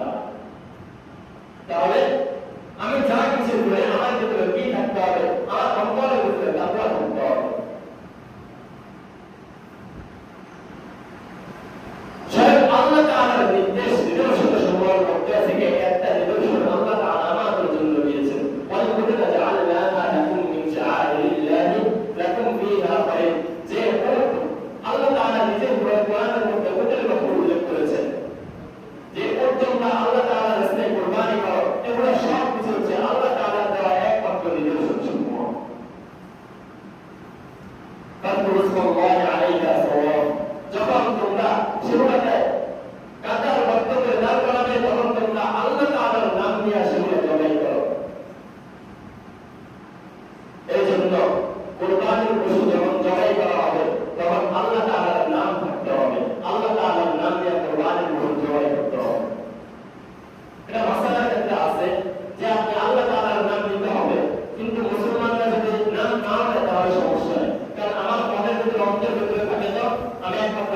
তাআলা। তাহলে আমি যা কিছু করে আমার ভিতরে কি থাকতে হবে, আমার অন্তরের ভিতরে তাকওয়া থাকতে হবে। স্বয়ং আল্লাহ তাআলার নির্দেশ নিদর্শন সমূহের মধ্যে থেকে একটা নিদর্শন আল্লাহ তাআলা আমাদের জন্য দিয়েছেন। ওয়াল-বুদনা জাআলনাহা লাকুম মিন শাআইরিল্লাহি লাকুম ফীহা খায়র। যে আল্লাহ তাআলা নিজের কোরআনের মধ্যে উটের কথা উল্লেখ করেছেন, যে তোমরা আল্লাহ তাআলার রাস্তায় কুরবানি করো, এগুলো সব কিছু হচ্ছে আল্লাহ তাআলার দেওয়া একমাত্র নিদর্শন সমূহ। ফাদকুরুল্লাহ আলাইহা সাওয়াব। যখন তোমরা সেগুলোতে কাতার বদ্ধ করে দাঁড় করাবে, তখন তোমরা আল্লাহ তাআলার নাম নিয়ে সেগুলো জবাই করো। এই জন্য কুরবানির পশু যখন জবাই করা হবে, তখন আল্লাহ তাআলার নাম থাকতে হবে, আল্লাহ তাআলার নাম নিয়ে কুরবানির পশু জবাই করতে হবে। এটা মাসালার ক্ষেত্রে আছে যে আপনি আল্লাহ তাআলার নাম নিতে হবে, কিন্তু মুসলমানরা যদি নাম না নেয় তাহলে সমস্যা নেই। কারণ আমার মনের ভিতরে অন্তরের ভিতরে থাকে তো আমি একমাত্র